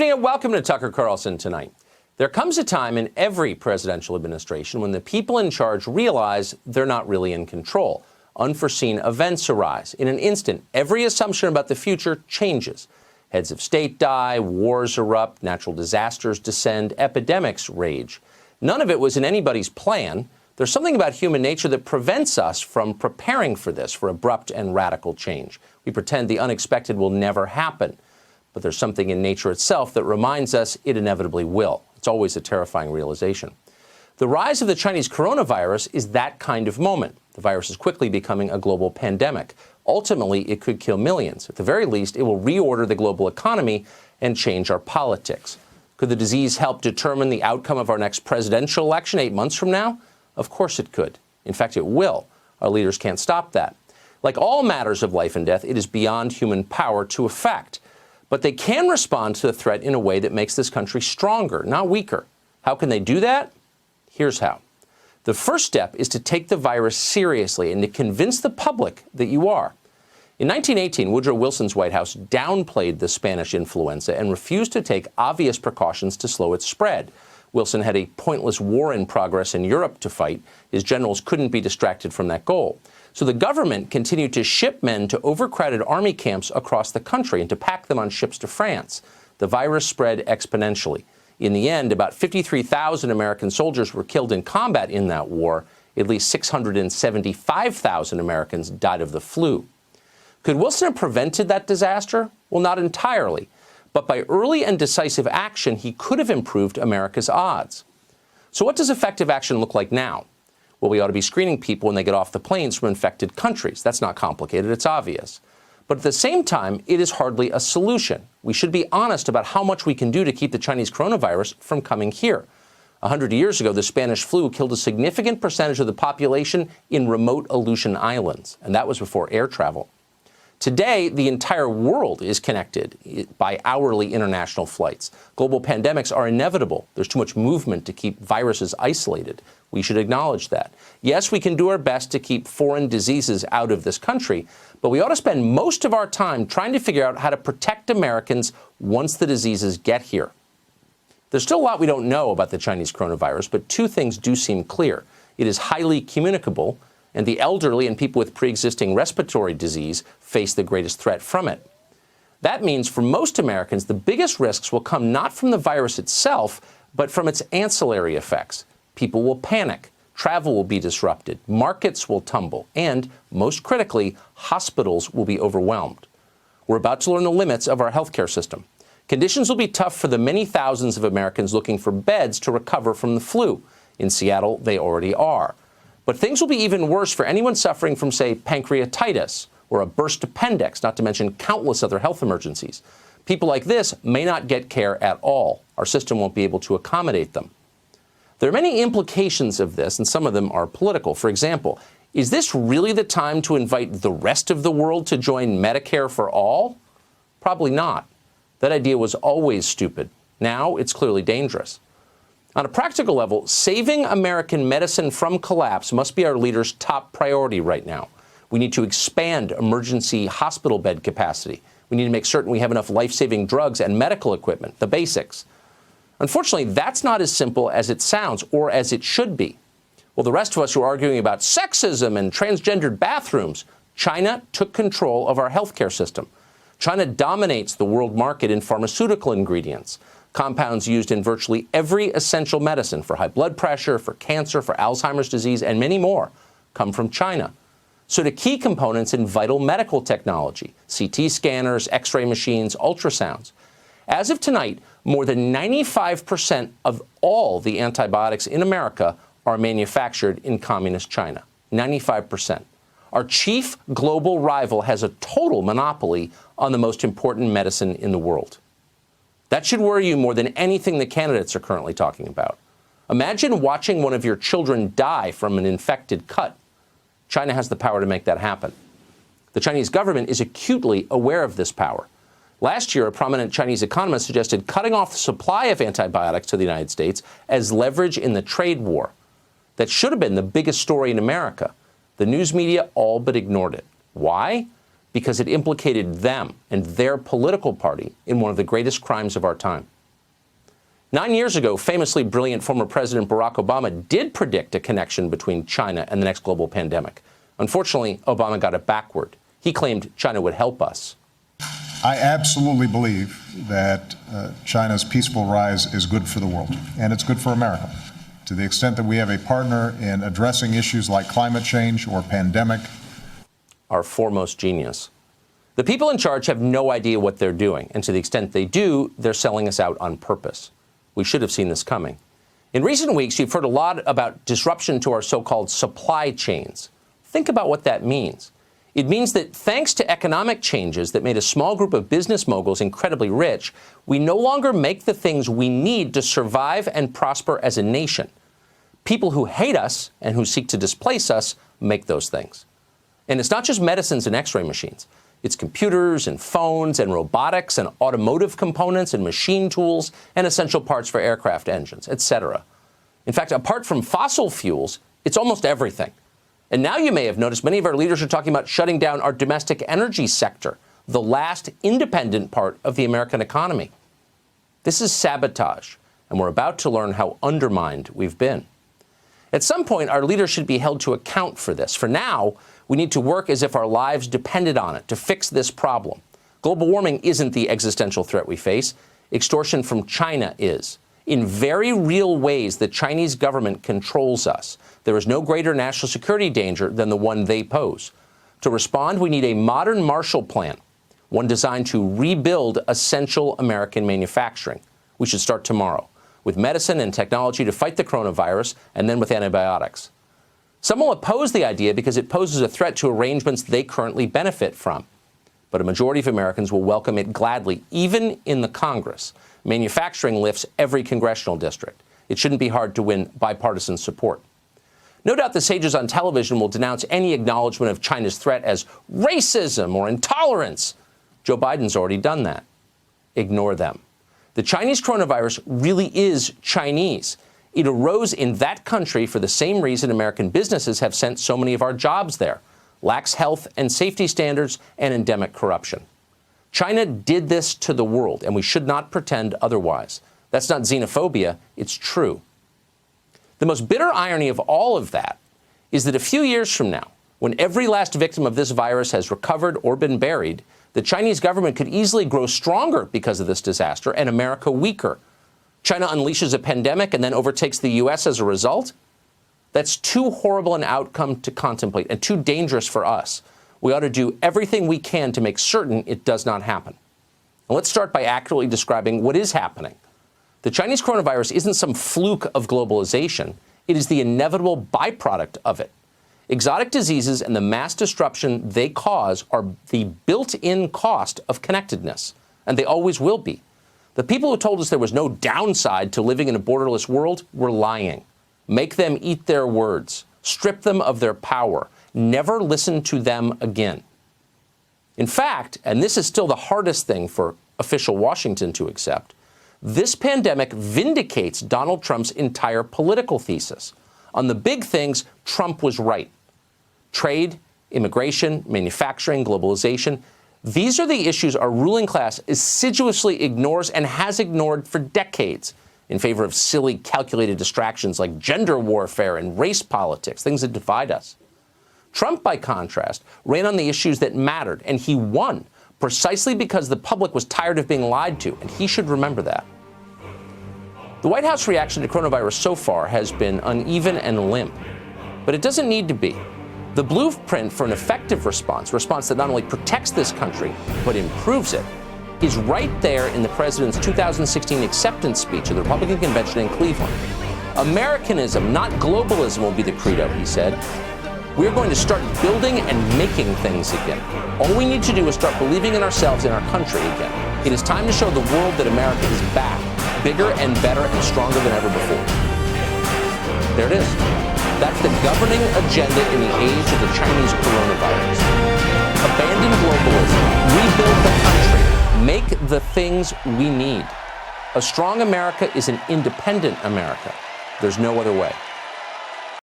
Welcome to Tucker Carlson tonight. There comes a time in every presidential administration when the people in charge realize they're not really in control. Unforeseen events arise. In an instant, every assumption about the future changes. Heads of state die, wars erupt, natural disasters descend, epidemics rage. None of it was in anybody's plan. There's something about human nature that prevents us from preparing for this, for abrupt and radical change. We pretend the unexpected will never happen. But there's something in nature itself that reminds us it inevitably will. It's always a terrifying realization. The rise of the Chinese coronavirus is that kind of moment. The virus is quickly becoming a global pandemic. Ultimately, it could kill millions. At the very least, it will reorder the global economy and change our politics. Could the disease help determine the outcome of our next presidential election 8 months from now? Of course it could. In fact, it will. Our leaders can't stop that. Like all matters of life and death, it is beyond human power to affect. But they can respond to the threat in a way that makes this country stronger, not weaker. How can they do that? Here's how. The first step is to take the virus seriously and to convince the public that you are. In 1918, Woodrow Wilson's White House downplayed the Spanish influenza and refused to take obvious precautions to slow its spread. Wilson had a pointless war in progress in Europe to fight. His generals couldn't be distracted from that goal. So the government continued to ship men to overcrowded army camps across the country and to pack them on ships to France. The virus spread exponentially. In the end, about 53,000 American soldiers were killed in combat in that war. At least 675,000 Americans died of the flu. Could Wilson have prevented that disaster? Well, not entirely. But by early and decisive action, he could have improved America's odds. So what does effective action look like now? Well, we ought to be screening people when they get off the planes from infected countries. That's not complicated. It's obvious. But at the same time, it is hardly a solution. We should be honest about how much we can do to keep the Chinese coronavirus from coming here. 100 years ago, the Spanish flu killed a significant percentage of the population in remote Aleutian Islands, and that was before air travel. Today, the entire world is connected by hourly international flights. Global pandemics are inevitable. There's too much movement to keep viruses isolated. We should acknowledge that. Yes, we can do our best to keep foreign diseases out of this country, but we ought to spend most of our time trying to figure out how to protect Americans once the diseases get here. There's still a lot we don't know about the Chinese coronavirus, but two things do seem clear. It is highly communicable, and the elderly and people with pre-existing respiratory disease face the greatest threat from it. That means for most Americans, the biggest risks will come not from the virus itself, but from its ancillary effects. People will panic, travel will be disrupted, markets will tumble, and, most critically, hospitals will be overwhelmed. We're about to learn the limits of our healthcare system. Conditions will be tough for the many thousands of Americans looking for beds to recover from the flu. In Seattle, they already are. But things will be even worse for anyone suffering from, say, pancreatitis or a burst appendix, not to mention countless other health emergencies. People like this may not get care at all. Our system won't be able to accommodate them. There are many implications of this, and some of them are political. For example, is this really the time to invite the rest of the world to join Medicare for all? Probably not. That idea was always stupid. Now it's clearly dangerous. On a practical level, saving American medicine from collapse must be our leaders' top priority right now. We need to expand emergency hospital bed capacity. We need to make certain we have enough life-saving drugs and medical equipment, the basics. Unfortunately, that's not as simple as it sounds or as it should be. Well, the rest of us who are arguing about sexism and transgendered bathrooms, China took control of our healthcare system. China dominates the world market in pharmaceutical ingredients. Compounds used in virtually every essential medicine for high blood pressure, for cancer, for Alzheimer's disease, and many more come from China. So do key components in vital medical technology, CT scanners, X-ray machines, ultrasounds. As of tonight, more than 95% of all the antibiotics in America are manufactured in communist China. 95%. Our chief global rival has a total monopoly on the most important medicine in the world. That should worry you more than anything the candidates are currently talking about. Imagine watching one of your children die from an infected cut. China has the power to make that happen. The Chinese government is acutely aware of this power. Last year, a prominent Chinese economist suggested cutting off the supply of antibiotics to the United States as leverage in the trade war. That should have been the biggest story in America. The news media all but ignored it. Why? because it implicated them and their political party in one of the greatest crimes of our time. 9 years ago, famously brilliant former President Barack Obama did predict a connection between China and the next global pandemic. Unfortunately, Obama got it backward. He claimed China would help us. I absolutely believe that China's peaceful rise is good for the world, and it's good for America. To the extent that we have a partner in addressing issues like climate change or pandemic. Our foremost genius. The people in charge have no idea what they're doing, and to the extent they do, they're selling us out on purpose. We should have seen this coming. In recent weeks, you've heard a lot about disruption to our so-called supply chains. Think about what that means. It means that thanks to economic changes that made a small group of business moguls incredibly rich, we no longer make the things we need to survive and prosper as a nation. People who hate us and who seek to displace us make those things. And it's not just medicines and x-ray machines. It's computers and phones and robotics and automotive components and machine tools and essential parts for aircraft engines, etc. In fact, apart from fossil fuels, it's almost everything. And now you may have noticed many of our leaders are talking about shutting down our domestic energy sector, the last independent part of the American economy. This is sabotage, and we're about to learn how undermined we've been. At some point, our leaders should be held to account for this. For now, we need to work as if our lives depended on it to fix this problem. Global warming isn't the existential threat we face. Extortion from China is. In very real ways, the Chinese government controls us. There is no greater national security danger than the one they pose. To respond, we need a modern Marshall Plan, one designed to rebuild essential American manufacturing. We should start tomorrow, with medicine and technology to fight the coronavirus, and then with antibiotics. Some will oppose the idea because it poses a threat to arrangements they currently benefit from. But a majority of Americans will welcome it gladly, even in the Congress. Manufacturing lifts every congressional district. It shouldn't be hard to win bipartisan support. No doubt the sages on television will denounce any acknowledgement of China's threat as racism or intolerance. Joe Biden's already done that. Ignore them. The Chinese coronavirus really is Chinese. It arose in that country for the same reason American businesses have sent so many of our jobs there: lax health and safety standards and endemic corruption. China did this to the world, and we should not pretend otherwise. That's not xenophobia, it's true. The most bitter irony of all of that is that a few years from now, when every last victim of this virus has recovered or been buried, the Chinese government could easily grow stronger because of this disaster and America weaker. China unleashes a pandemic and then overtakes the U.S. as a result? That's too horrible an outcome to contemplate and too dangerous for us. We ought to do everything we can to make certain it does not happen. And let's start by accurately describing what is happening. The Chinese coronavirus isn't some fluke of globalization. It is the inevitable byproduct of it. Exotic diseases and the mass disruption they cause are the built-in cost of connectedness, and they always will be. The people who told us there was no downside to living in a borderless world were lying. Make them eat their words. Strip them of their power. Never listen to them again. In fact, and this is still the hardest thing for official Washington to accept, this pandemic vindicates Donald Trump's entire political thesis. On the big things, Trump was right. Trade, immigration, manufacturing, globalization. These are the issues our ruling class assiduously ignores and has ignored for decades in favor of silly, calculated distractions like gender warfare and race politics, things that divide us. Trump, by contrast, ran on the issues that mattered, and he won precisely because the public was tired of being lied to, and he should remember that. The White House reaction to coronavirus so far has been uneven and limp, but it doesn't need to be. The blueprint for an effective response that not only protects this country, but improves it, is right there in the president's 2016 acceptance speech at the Republican convention in Cleveland. Americanism, not globalism, will be the credo, he said. We're going to start building and making things again. All we need to do is start believing in ourselves and our country again. It is time to show the world that America is back, bigger and better and stronger than ever before. There it is. That's the governing agenda in the age of the Chinese coronavirus. Abandon globalism. Rebuild the country. Make the things we need. A strong America is an independent America. There's no other way.